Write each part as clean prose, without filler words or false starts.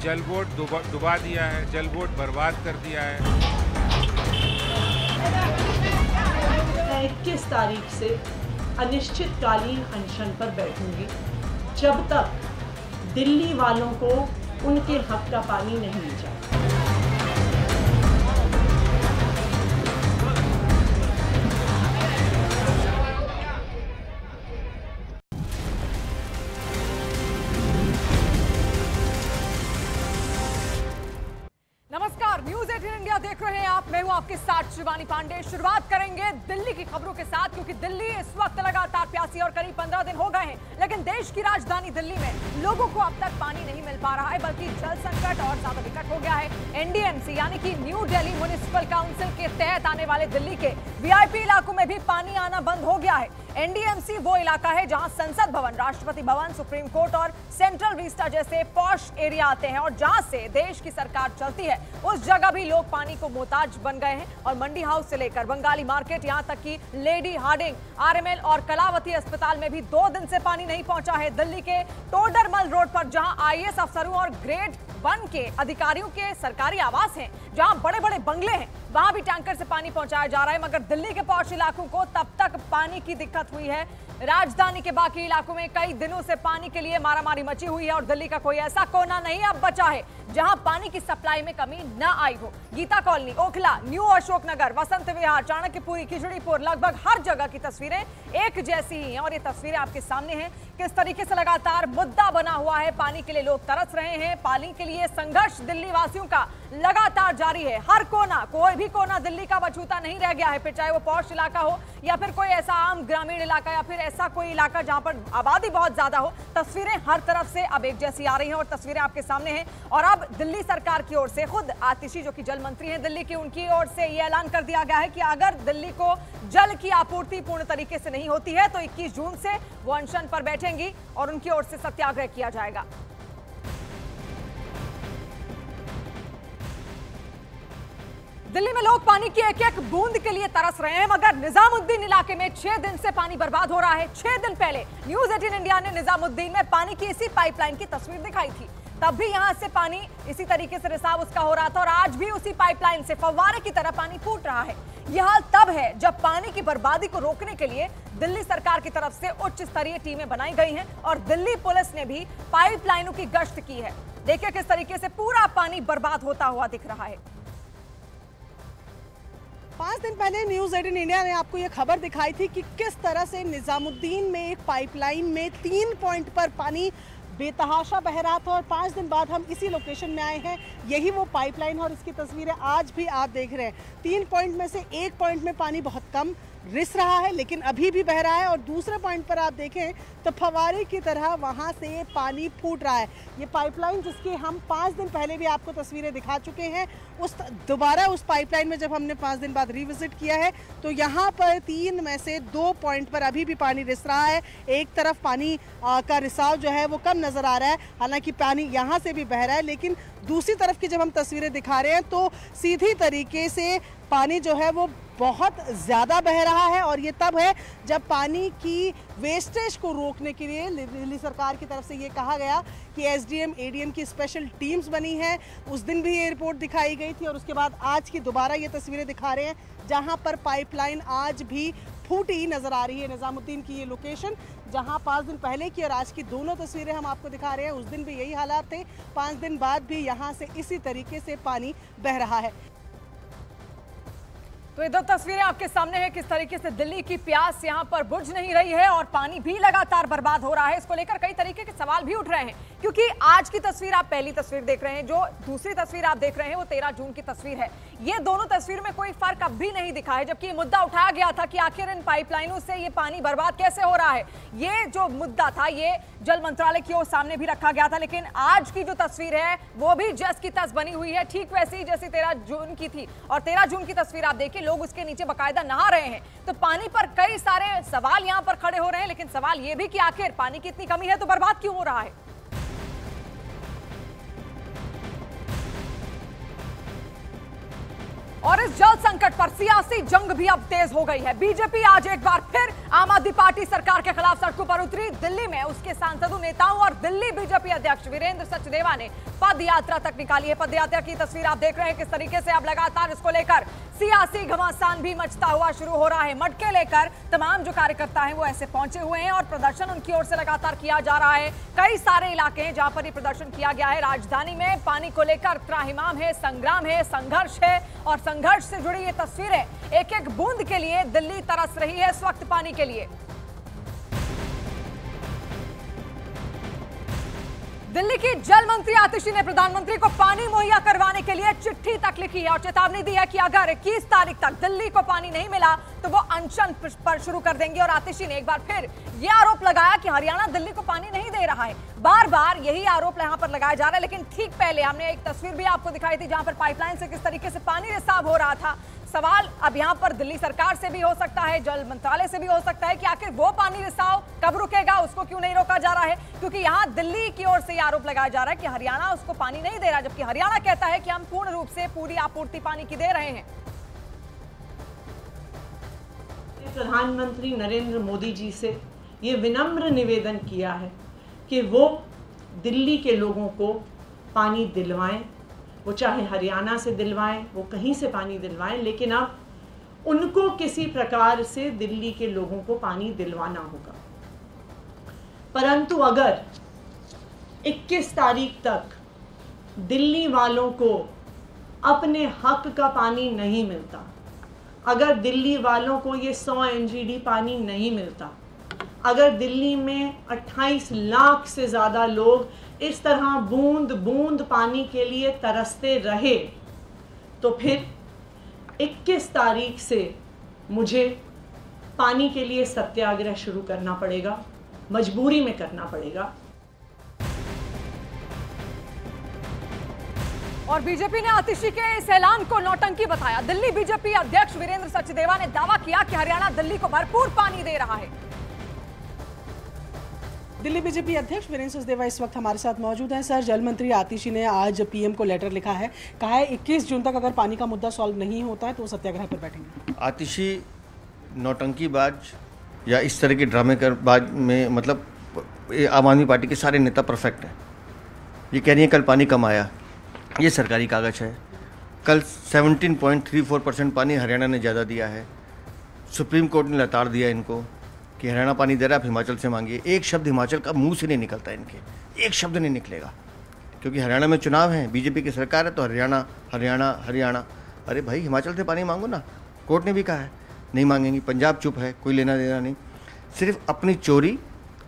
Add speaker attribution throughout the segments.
Speaker 1: जल बोर्ड डुबा दिया है, जल बोर्ड बर्बाद कर दिया है।
Speaker 2: 21 तारीख से अनिश्चितकालीन अनशन पर बैठूंगी जब तक दिल्ली वालों को उनके हक का पानी नहीं मिल जाए।
Speaker 3: नमस्कार, न्यूज़ 18 इंडिया देख रहे हैं आप। मैं हूं आपके साथ शिवानी पांडे। शुरुआत करेंगे दिल्ली की खबरों के साथ, क्योंकि दिल्ली इस वक्त लगातार प्यासी और करीब 15 दिन हो गए हैं, लेकिन देश की राजधानी दिल्ली में लोगों को अब तक पानी नहीं मिल पा रहा है, बल्कि जल संकट और ज्यादा विकट हो गया है। एनडीएमसी यानी कि न्यू दिल्ली म्युनिसिपल काउंसिल के तहत आने वाले दिल्ली के वीआईपी इलाकों में भी पानी आना बंद हो गया है। एनडीएमसी वो इलाका है जहां संसद भवन, राष्ट्रपति भवन, सुप्रीम कोर्ट और सेंट्रल विस्टा जैसे पॉश एरिया आते हैं, और जहां से देश की सरकार चलती है उस जगह भी लोग पानी को मोहताज बन गए हैं। और मंडी हाउस से लेकर बंगाली मार्केट, यहां तक कि लेडी हार्डिंग, आरएमएल और कलावती अस्पताल में भी 2 दिन से पानी नहीं पहुंचा है। दिल्ली के टोडरमल रोड पर जहां आईएएस अफसरों और ग्रेड 1 के अधिकारियों के सरकारी आवास हैं, जहां बड़े बड़े बंगले हैं, वहां भी टैंकर से पानी पहुंचाया जा रहा है। मगर दिल्ली के पॉश इलाकों को तब तक पानी की दिक्कत हुई है। राजधानी के बाकी इलाकों में कई दिनों से पानी के लिए मारामारी मची हुई है, और दिल्ली का कोई ऐसा कोना नहीं अब बचा है जहां पानी की सप्लाई में कमी न आई हो। गीता कॉलोनी, ओखला, न्यू अशोकनगर, वसंत विहार, चाणक्यपुरी, खिचड़ीपुर, लगभग हर जगह की तस्वीरें एक जैसी ही हैं, और ये तस्वीरें आपके सामने हैं किस तरीके से लगातार मुद्दा बना हुआ है। पानी के लिए लोग तरस रहे हैं, पानी के लिए संघर्ष दिल्ली वासियों का लगातार जारी है। हर कोना, कोई भी कोना दिल्ली का बछूता नहीं रह गया है, फिर चाहे वो पॉश इलाका हो या फिर कोई ऐसा आम ग्रामीण इलाका या फिर ऐसा कोई इलाका जहां पर आबादी बहुत ज्यादा हो। तस्वीरें हर तरफ से अब एक जैसी आ रही हैं, और तस्वीरें आपके सामने हैं। और अब दिल्ली सरकार की ओर से खुद आतिशी, जो कि जल मंत्री हैं दिल्ली की, उनकी ओर से यह ऐलान कर दिया गया है कि अगर दिल्ली को जल की आपूर्ति पूर्ण तरीके से नहीं होती है तो 21 जून से वो अनशन पर बैठेंगी और उनकी ओर से सत्याग्रह किया जाएगा। दिल्ली में लोग पानी की एक एक बूंद के लिए तरस रहे हैं, मगर निजामुद्दीन इलाके में 6 दिन से पानी बर्बाद हो रहा है। 6 दिन पहले न्यूज़ 18 इंडिया ने निजामुद्दीन में पानी की इसी पाइपलाइन की तस्वीर दिखाई थी। तब भी यहां से पानी इसी तरीके से रिसाव उसका हो रहा था, और आज भी उसी पाइपलाइन से फव्वारे की तरह पानी फूट रहा है। यह हाल तब है जब पानी की बर्बादी को रोकने के लिए दिल्ली सरकार की तरफ से उच्च स्तरीय टीमें बनाई गई हैं, और दिल्ली पुलिस ने भी पाइपलाइनों की गश्त की है। देखिए किस तरीके से पूरा पानी बर्बाद होता हुआ दिख रहा है।
Speaker 4: 5 दिन पहले न्यूज़ 18 इंडिया ने आपको ये खबर दिखाई थी कि किस तरह से निजामुद्दीन में एक पाइपलाइन में 3 पॉइंट पर पानी बेतहाशा बह रहा था, और 5 दिन बाद हम इसी लोकेशन में आए हैं। यही वो पाइपलाइन है और इसकी तस्वीरें आज भी आप देख रहे हैं। 3 पॉइंट में से 1 पॉइंट में पानी बहुत कम रिस रहा है, लेकिन अभी भी बह रहा है, और दूसरे पॉइंट पर आप देखें तो फव्वारे की तरह वहां से पानी फूट रहा है। ये पाइपलाइन जिसकी हम 5 दिन पहले भी आपको तस्वीरें दिखा चुके हैं, दोबारा उस पाइपलाइन में जब हमने 5 दिन बाद रिविजिट किया है तो यहाँ पर 3 में से 2 पॉइंट पर अभी भी पानी रिस रहा है। एक तरफ पानी का रिसाव जो है वो कम नज़र आ रहा है, हालांकि पानी यहाँ से भी बह रहा है, लेकिन दूसरी तरफ की जब हम तस्वीरें दिखा रहे हैं तो सीधी तरीके से पानी जो है वो बहुत ज़्यादा बह रहा है। और ये तब है जब पानी की वेस्टेज को रोकने के लिए दिल्ली सरकार की तरफ से ये कहा गया कि एसडीएम एडीएम की स्पेशल टीम्स बनी हैं। उस दिन भी ये रिपोर्ट दिखाई गई थी, और उसके बाद आज की दोबारा ये तस्वीरें दिखा रहे हैं जहां पर पाइपलाइन आज भी फूटी नज़र आ रही है। निजामुद्दीन की ये लोकेशन जहां 5 दिन पहले की और आज की दोनों तस्वीरें हम आपको दिखा रहे हैं, उस दिन भी यही हालात थे। 5 दिन बाद भी यहां से इसी तरीके से पानी बह रहा है।
Speaker 3: तो इधर तस्वीरें आपके सामने हैं किस तरीके से दिल्ली की प्यास यहां पर बुझ नहीं रही है, और पानी भी लगातार बर्बाद हो रहा है। इसको लेकर कई तरीके के सवाल भी उठ रहे हैं, क्योंकि आज की तस्वीर आप पहली तस्वीर देख रहे हैं, जो दूसरी तस्वीर आप देख रहे हैं वो 13 जून की तस्वीर है। ये दोनों तस्वीर में कोई फर्क अब भी नहीं दिखा है, जबकि ये मुद्दा उठाया गया था कि आखिर इन पाइपलाइनों से ये पानी बर्बाद कैसे हो रहा है। ये जो मुद्दा था ये जल मंत्रालय की ओर सामने भी रखा गया था, लेकिन आज की जो तस्वीर है वो भी जस की तस बनी हुई है, ठीक वैसी ही जैसी 13 जून की थी। और 13 जून की तस्वीर आप देखिए, लोग उसके नीचे बाकायदा नहा रहे हैं। तो पानी पर कई सारे सवाल यहां पर खड़े हो रहे हैं, लेकिन सवाल ये भी कि आखिर पानी की इतनी कमी है तो बर्बाद क्यों हो रहा है। और इस जल संकट पर सियासी जंग भी अब तेज हो गई है। बीजेपी आज एक बार फिर आम आदमी पार्टी सरकार के खिलाफ सड़कों पर उतरी। दिल्ली में उसके सांसदों, नेताओं और दिल्ली बीजेपी अध्यक्ष वीरेंद्र सचदेवा ने पद यात्रा तक निकाली है। पद यात्रा की तस्वीर आप देख रहे हैं किस तरीके से अब लगातार इसको लेकर सियासी घमासान भी मचता हुआ शुरू हो रहा है। मटके लेकर तमाम जो कार्यकर्ता हैं वो ऐसे पहुंचे हुए हैं और प्रदर्शन उनकी ओर से लगातार किया जा रहा है। कई सारे इलाके हैं जहां पर ये प्रदर्शन किया गया है। राजधानी में पानी को लेकर त्राहिमाम है, संग्राम है, संघर्ष है और संघर्ष से जुड़ी ये तस्वीरें। एक एक बूंद के लिए दिल्ली तरस रही है इस वक्त पानी के लिए। दिल्ली की जल मंत्री आतिशी ने प्रधानमंत्री को पानी मुहैया करवाने के लिए चिट्ठी तक लिखी है और चेतावनी दी है कि अगर 21 तारीख तक दिल्ली को पानी नहीं मिला तो वो अनशन पर शुरू कर देंगे। और आतिशी ने एक बार फिर ये आरोप लगाया कि हरियाणा दिल्ली को पानी नहीं दे रहा है। बार बार यही आरोप यहां पर लगाया जा रहा है। लेकिन ठीक पहले हमने एक तस्वीर भी आपको दिखाई थी जहां पर पाइपलाइन से किस तरीके से पानी रिसाव हो रहा था। सवाल अब यहां पर दिल्ली सरकार से भी हो सकता है, जल मंत्रालय से भी हो सकता है कि आखिर वो पानी रिसाव कब रुकेगा, उसको क्यों नहीं रोका जा रहा है। क्योंकि यहां दिल्ली की ओर से आरोप लगाया जा रहा है कि हरियाणा उसको पानी नहीं दे रहा, जबकि हरियाणा कहता है कि हम पूर्ण रूप से पूरी आपूर्ति पानी की दे रहे हैं।
Speaker 2: प्रधानमंत्री नरेंद्र मोदी जी से ये विनम्र निवेदन किया है कि वो दिल्ली के लोगों को पानी दिलवाएं, वो चाहे हरियाणा से दिलवाएं, वो कहीं से पानी दिलवाएं, लेकिन अब उनको किसी प्रकार से दिल्ली के लोगों को पानी दिलवाना होगा। परंतु अगर 21 तारीख तक दिल्ली वालों को अपने हक का पानी नहीं मिलता, अगर दिल्ली वालों को ये 100 एमजीडी पानी नहीं मिलता, अगर दिल्ली में 28 लाख से ज़्यादा लोग इस तरह बूंद बूंद पानी के लिए तरसते रहे, तो फिर 21 तारीख से मुझे पानी के लिए सत्याग्रह शुरू करना पड़ेगा, मजबूरी में करना पड़ेगा।
Speaker 3: और बीजेपी ने आतिशी के इस ऐलान को नौटंकी बताया। दिल्ली बीजेपी अध्यक्ष वीरेंद्र सचदेवा ने दावा किया कि हरियाणा दिल्ली को भरपूर पानी दे रहा है।
Speaker 4: दिल्ली बीजेपी अध्यक्ष वीरेंद्र सचदेवा इस वक्त हमारे साथ मौजूद हैं। सर, जल मंत्री आतिशी ने आज पीएम को लेटर लिखा है, कहा है 21 जून तक अगर पानी का मुद्दा सॉल्व नहीं होता है तो वो सत्याग्रह पर बैठेंगे।
Speaker 5: आतिशी नौटंकीबाज या इस तरह के ड्रामे बाज में मतलब आम आदमी पार्टी के सारे नेता परफेक्ट हैं। ये कह रही है कल पानी कम आया, ये सरकारी कागज है। कल 17.34% पानी हरियाणा ने ज़्यादा दिया है। सुप्रीम कोर्ट ने लताड़ दिया इनको कि हरियाणा पानी दे रहा है, आप हिमाचल से मांगिए। एक शब्द हिमाचल का मुंह से नहीं निकलता इनके, एक शब्द नहीं निकलेगा, क्योंकि हरियाणा में चुनाव है, बीजेपी की सरकार है, तो हरियाणा हरियाणा हरियाणा। अरे भाई, हिमाचल से पानी मांगो ना, कोर्ट ने भी कहा है नहीं मांगेंगी। पंजाब चुप है, कोई लेना देना नहीं, सिर्फ अपनी चोरी,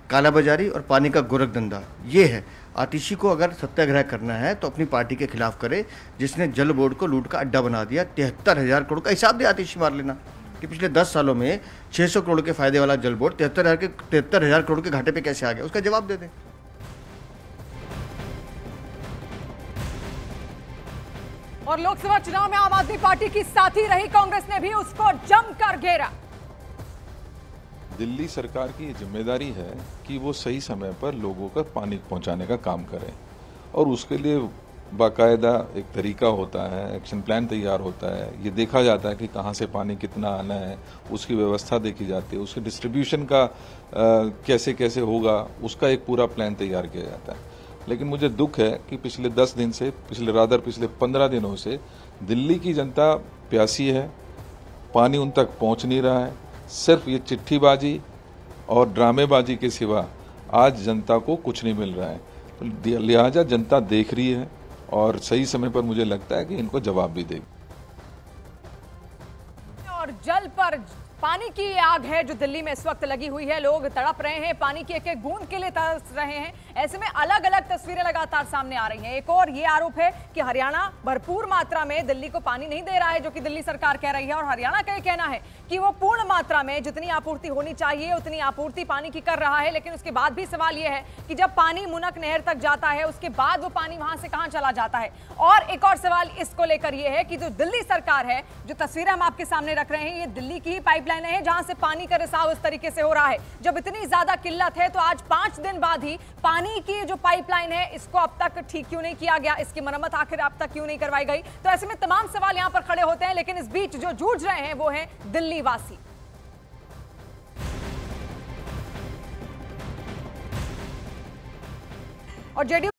Speaker 5: कालाबाजारी और पानी का गोरखधंधा, ये है। आतिशी को अगर सत्याग्रह करना है तो अपनी पार्टी के खिलाफ करे, जिसने जल बोर्ड को लूट का अड्डा बना दिया। 73,000 करोड़ का हिसाब दे आतिशी, मार लेना कि पिछले 10 सालों में 600 करोड़ के फायदे वाला जल बोर्ड 73,000 करोड़ के घाटे पे कैसे आ गया, उसका जवाब दे दें।
Speaker 3: और लोकसभा चुनाव में आम आदमी पार्टी की साथी रही कांग्रेस ने भी उसको जमकर घेरा।
Speaker 6: दिल्ली सरकार की जिम्मेदारी है कि वो सही समय पर लोगों को पानी पहुंचाने का काम करे, और उसके लिए बाकायदा एक तरीका होता है, एक्शन प्लान तैयार होता है। ये देखा जाता है कि कहाँ से पानी कितना आना है, उसकी व्यवस्था देखी जाती है, उसके डिस्ट्रीब्यूशन का कैसे कैसे होगा, उसका एक पूरा प्लान तैयार किया जाता है। लेकिन मुझे दुख है कि पिछले 10 दिन से, पिछले 15 दिनों से दिल्ली की जनता प्यासी है, पानी उन तक पहुँच नहीं रहा है। सिर्फ ये चिट्ठीबाजी और ड्रामेबाजी के सिवा आज जनता को कुछ नहीं मिल रहा है। तो लिहाजा जनता देख रही है और सही समय पर मुझे लगता है कि इनको जवाब भी देगी।
Speaker 3: और जल पर पानी की आग है जो दिल्ली में इस वक्त लगी हुई है। लोग तड़प रहे हैं, पानी की एक एक बूंद के लिए तरस रहे हैं। ऐसे में अलग अलग तस्वीरें लगातार सामने आ रही हैं। एक और ये आरोप है कि हरियाणा भरपूर मात्रा में दिल्ली को पानी नहीं दे रहा है, जो कि दिल्ली सरकार कह रही है। और हरियाणा का ये कहना है कि वो पूर्ण मात्रा में जितनी आपूर्ति होनी चाहिए उतनी आपूर्ति पानी की कर रहा है। लेकिन उसके बाद भी सवाल ये है कि जब पानी मुनक नहर तक जाता है, उसके बाद वो पानी वहां से कहां चला जाता है। और एक और सवाल इसको लेकर ये है कि जो दिल्ली सरकार है, जो तस्वीरें हम आपके सामने रख रहे हैं, ये दिल्ली की ही पाइपलाइन है जहां से पानी का रिसाव इस तरीके से हो रहा है। जब इतनी ज्यादा किल्लत है तो आज 5 दिन बाद ही पानी पानी की जो पाइपलाइन है इसको अब तक ठीक क्यों नहीं किया गया, इसकी मरम्मत आखिर अब तक क्यों नहीं करवाई गई? तो ऐसे में तमाम सवाल यहां पर खड़े होते हैं, लेकिन इस बीच जो जूझ रहे हैं वो हैं दिल्ली वासी। और जेडीयू